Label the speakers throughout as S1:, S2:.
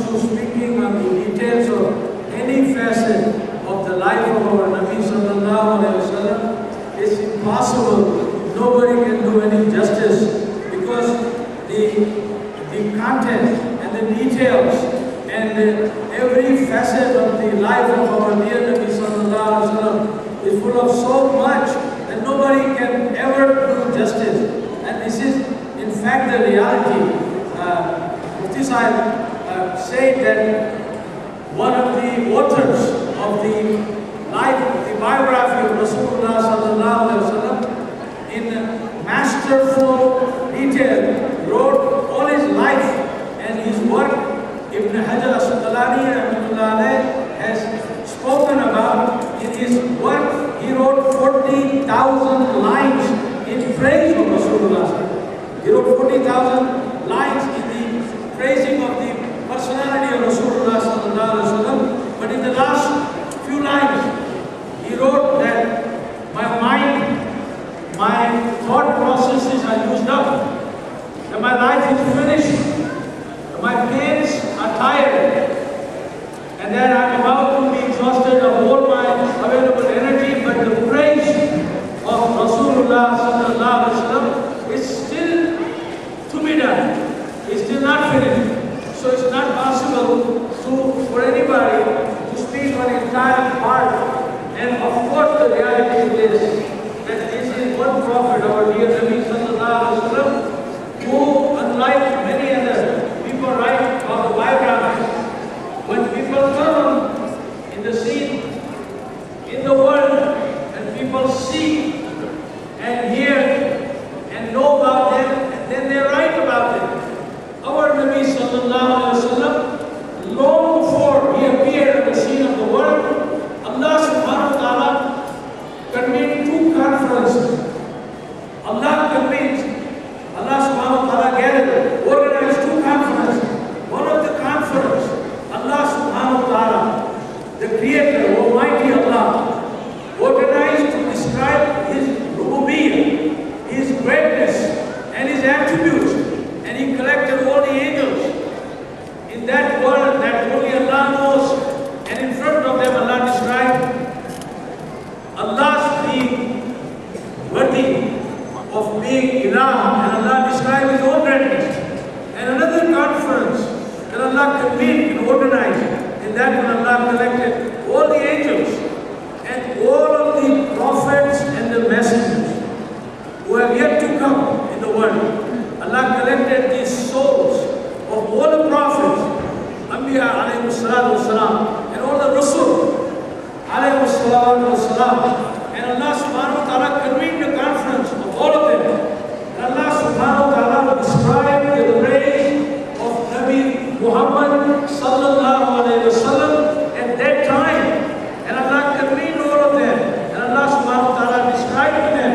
S1: to speaking on the details of any facet of the life of our Nabi sallallahu alaihi wasallam, it's impossible. Nobody can do any justice because the content and the details and every facet of the life of our dear Nabi sallallahu alaihi wasallam is full of so much that nobody can ever do justice. And this is in fact the reality. Mufti Sahib said that one of the authors of the life, the biography of Rasulullah sallallahu alaihi wasallam, in masterful detail wrote all his life and his work. Ibn Hajar al-Asqalani has spoken about in his work. He wrote 40,000 lines in praise of Rasulullah. He wrote 40,000 lines in the praising of the personality of Rasulullah sallallahu alaihi wasallam. But in the last few lines, he wrote that my mind, my thought processes are used up, that my life is finished, that my pains are tired, and that I'm about to be exhausted of all my available energy, but the praise of Rasulullah sallallahu alaihi wasallam is still to be done. It's still not finished. So it's not possible for anybody to speak on the entire part. And of course the reality is that this is one prophet, our dear Nabi sallallahu alaihi wasallam, who, unlike many other people write about the biographies, when people come in the scene, in the world, and people see and hear and know about them, and then they write about them. Our Nabi sallallahu alaihi wasallam, long before he appeared on the scene of the world, Allah subhanahu wa ta'ala convened two conferences. Allah subhanahu wa ta'ala gathered, organized two conferences. One of the conferences, Allah subhanahu wa ta'ala, the Creator, Almighty Allah, organized to describe His rububiyyah, His greatness, and His attributes. And He collected all the angels in that world that only Allah knows. And in front of them Allah described Allah's being worthy of being Ilah, and Allah described His own greatness. And another conference that Allah convened and organized, in that when Allah collected all the angels and all of the prophets and the messengers who have yet to come in the world. Allah collected these souls of all the prophets, Anbiya alayhi salatu wasalam, and all the Rasul alayhi salatu wasalam. And Allah subhanahu wa ta'ala convened a conference of all of them. And Allah subhanahu wa ta'ala described the praise of Nabi Muhammad sallallahu alayhi wa sallam at that time. And Allah convened all of them. And Allah subhanahu wa ta'ala described to them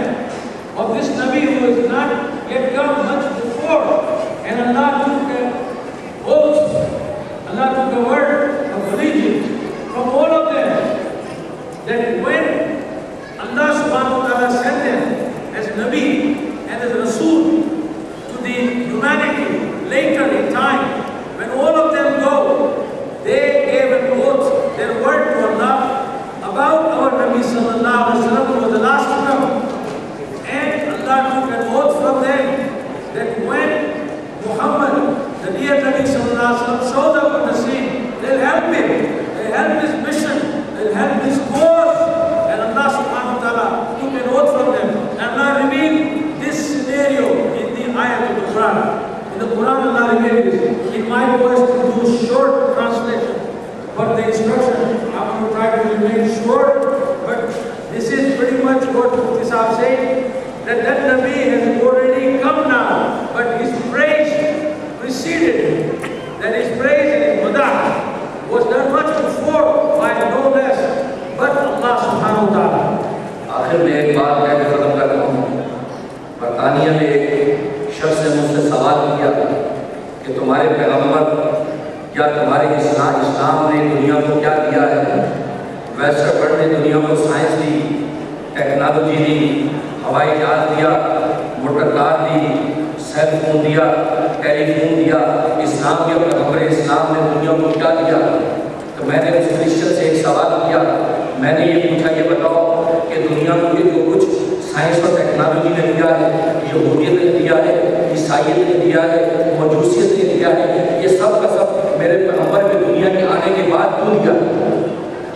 S1: of this Nabi who has not yet come much before. And Allah took an oath, Allah took a word of allegiance from all of them, that when Allah subhanahu wa ta'ala sent them as Nabi and as Rasul to the humanity later in time, when all of them go, they gave an oath, their word to Allah about our Nabi sallallahu alaihi wasallam, who was the last to come. And Allah took an oath from them that when Muhammad, the dear Nabi sallallahu alaihi wasallam, shows up on the scene, they'll help him, they'll help his mission, they'll help his cause. And Allah subhanahu wa ta'ala took an oath from them. And Allah revealed this scenario in the ayat of the Quran. In the Quran, Allah revealed this. In my voice to do short translation, but the instruction, I'm going to try to remain short, but this is pretty much what Mufti Sahib said, that Nabi has already come now, but his praise preceded him. That his praise and his madah was done much before by no less but Allah subhanahu wa ta'ala.
S2: आखिर में एक बात मैं खत्म करता हूँ। बरतानिया में एक शख्स ने मुझसे सवाल किया कि तुम्हारे पैगम्बर या तुम्हारे इस्लाम ने दुनिया को क्या दिया है? वेस्टर्न वर्ल्ड ने दुनिया को साइंस दी, टेक्नोलॉजी दी, हवाई जहाज दिया, मोटर कार दी, सेल फोन दिया, टेलीफोन दिया। इस्लाम के पैगम्बर इस्लाम ने दुनिया دنیا کو کیا دیا؟ تو میں نے اس کرسچن سے ایک سوال کیا، میں نے یہ پوچھا یہ بتاؤ کہ دنیا کو یہ جو کچھ سائنس اور ٹیکنالوجی نے دیا ہے، یہودیت نے دیا ہے، عیسائیت نے دیا ہے، مجوسیت نے دیا ہے، یہ سب کا سب میرے پیغمبر کے دنیا کے آنے کے بعد کیوں دیا؟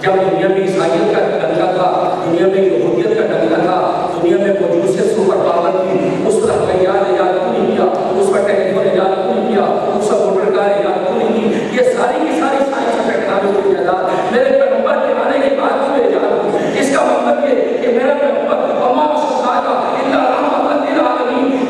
S2: جب دنیا میں عیسائیت کا ڈنکا تھا، دنیا میں یہودیت کا ڈنکا تھا، دنیا میں مجوسیت سپر پاور تھی، اس پر ہتھیار ایجاد کیوں نہیں کیا؟ اس پر ٹیلیفون ایجاد کیوں نہیں کیا؟ اس پر موٹر کار ایجاد کیوں نہیں کی؟ یہ ساری کی ساری سائنس اور ٹیکنالوجی کی ایجاد میرے پیغمبر کے آنے کے بعد کیوں ایجاد ہوئی؟ اس کا مطلب یہ کہ میرا پیغمبر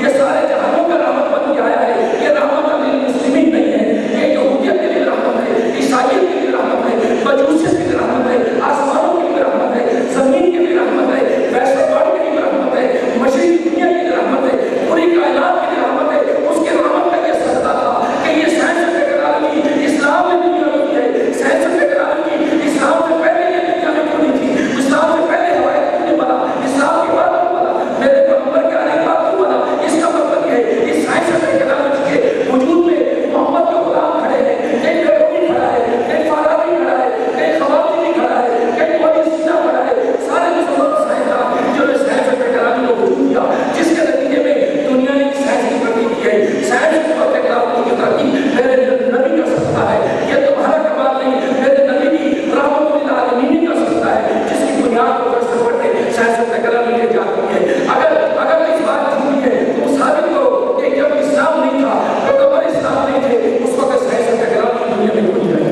S2: یہ سارے جہانوں کا رحمت بن کے آیا ہے، یہ رحمت للمسلمین نہیں ہے، یہ یہودیت کے لیے رحمت ہے، عیسائیت کے لیے رحمت ہے، مجوسیت کے لیے رحمت ہے، آسمانوں کے لیے رحمت ہے، زمین کے لیے رحمت ہے، ویسٹ ورلڈ کے لیے رحمت ہے، مشرقی دنیا کے لیے رحمت ہے، پوری کائنات کے لیے رحمت ہے۔ اس کے رحمت کا یہ سزا تھا کہ یہ سائنس اور ٹیکنالوجی اسلام نے دنیا کو دی ہے، سائنس اور ٹیکنالوجی اسلام سے پہلے یہ دنیا میں کیوں نہیں تھی؟ اسلام سے پہلے ہمارے کیوں نہیں بنا؟ اسلام کے بعد کیوں بنا؟ میرے پیغمبر کے آنے کے بعد کیوں بنا؟ اس کا مطلب یہ ہے کہ سائنس اور ٹیکنالوجی کے وجود میں محمد کے غلام کھڑے ہیں، کہیں بیروی کھڑا ہے، کہیں فارابی کھڑا ہے، کہیں خواتین کھڑا ہے، کہیں مولیسینا کھڑا ہے، سارے مسلمان سائنسدان جنہوں نے سائنس اور ٹیکنالوجی کو وجود دیا، جس کے نتیجے میں دنیا نے سائنس کی ترقی کی ہے۔ سائنس اور ٹیکنالوجی کی ترقی میرے نبی کر سکتا ہے، یہ تمہارا کمال نہیں، میرے نبی کی رحمت للعالمین کر سکتا ہے، جس کی بنیاد پر سے پڑھتے سائنس اور ٹیکنالوجی کی جاتی ہے۔ اگر اس بات جھوٹی ہے تو ثابت کرو کہ جب اسلام نہیں تھا، پیغمبر اسلام نہیں تھے، اس وقت سائنس اور ٹیکنالوجی دنیا میں کھلی ہے۔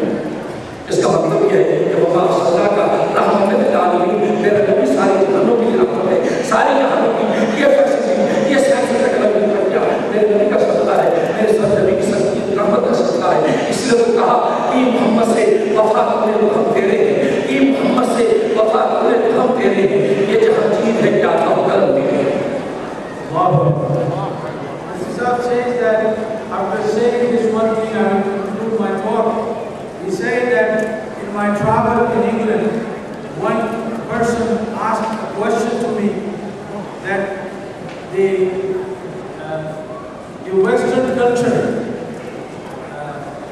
S2: اس کا مطلب یہ ہے کہ وفا صدا کا رحمت للعالمین، میرا نبی ساری جہانوں کی رحمت ہے، ساری جہانوں کی یہ فیصلہ، یہ سائنس اور ٹیکنالوجی کا کیا میرے نبی کا صدقہ ہے، میرے سب نبی کی سب رحمت کا صدقہ ہے۔ اس لیے وہ کہا کہ محمد سے وفا کرنے تو ہم تیرے ہیں، کہ محمد سے وفا کرنے تو ہم تیرے ہیں، یہ جہاں چیز ہے کیا تھا وہ کرم تیرے ہیں۔
S1: Islam says that after saying this one thing, I will conclude my talk. He said that in my travel in England, one person asked a question to me that the Western culture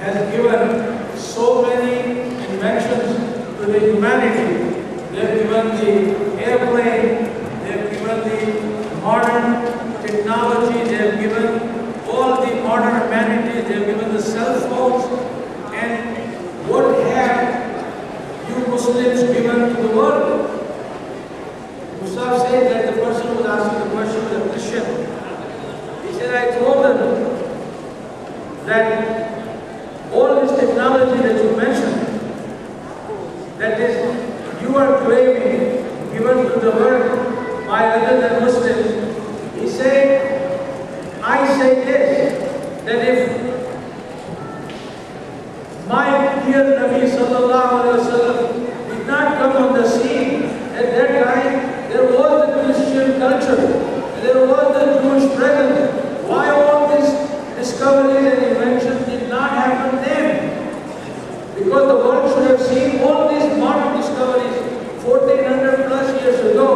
S1: has given so many inventions to the humanity. They have given the airplane, they have given the modern technology, they have given all the modern amenities, they have given the cell phones, and what have you Muslims given to the world? Musab said that the person who was asking the question was a Christian. He said, I told them that all this technology that you mentioned, that is, you are claiming given to the world by other than Muslims. He said, I say this, that if my dear Nabi sallallahu alaihi wasallam did not come on the scene, at that time there was the Christian culture, there was the Jewish presence. Why all these discoveries and inventions did not happen then? Because the world should have seen all these modern discoveries 1400 plus years ago,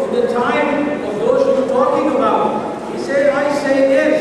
S1: in the time of those you're talking about. He said, I say this,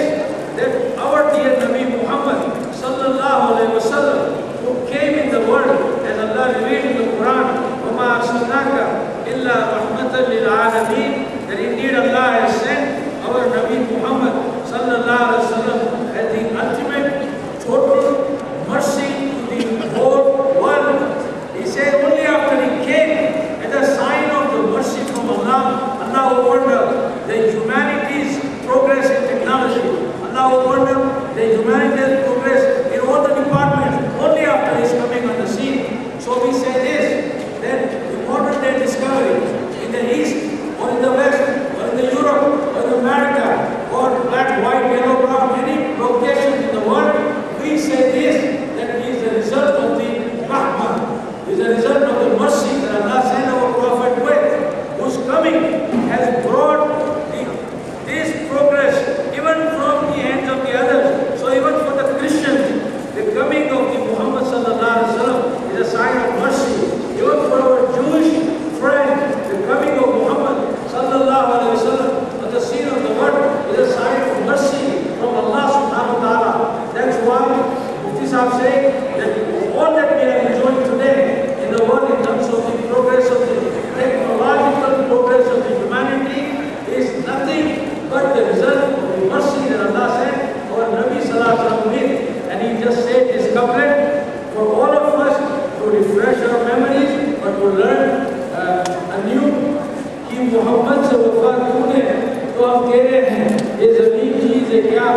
S1: दे रहे हैं, ये जमीन चीज है क्या?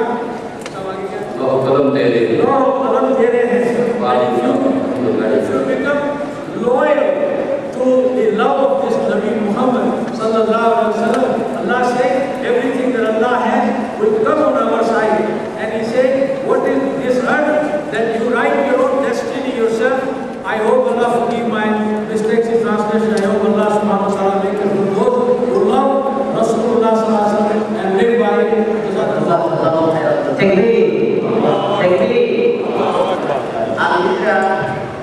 S2: लोह कलम दे रहे हैं।
S1: लोह कलम दे रहे हैं। If you become loyal to the love of this Nabi Muhammad sallallahu alaihi wasallam, Allah said everything that Allah has will come on our side. And He said, what is this earth that you write your own destiny yourself? I hope Allah forgive my mistakes in translation. I hope Allah subhanahu wa ta'ala make us from those who love Rasulullah sallallahu alaihi wasallam and live by it.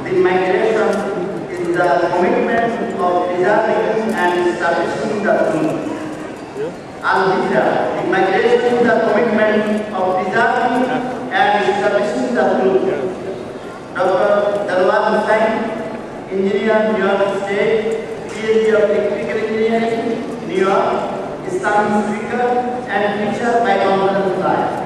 S3: The migration is the commitment of preserving and establishing the truth. Al-Hijra, the migration is the commitment of preserving and establishing the truth. Dr. Dalwar Hussain, engineer, New York State, PhD of Electrical Engineering, New York, Islamic speaker and teacher by conference life.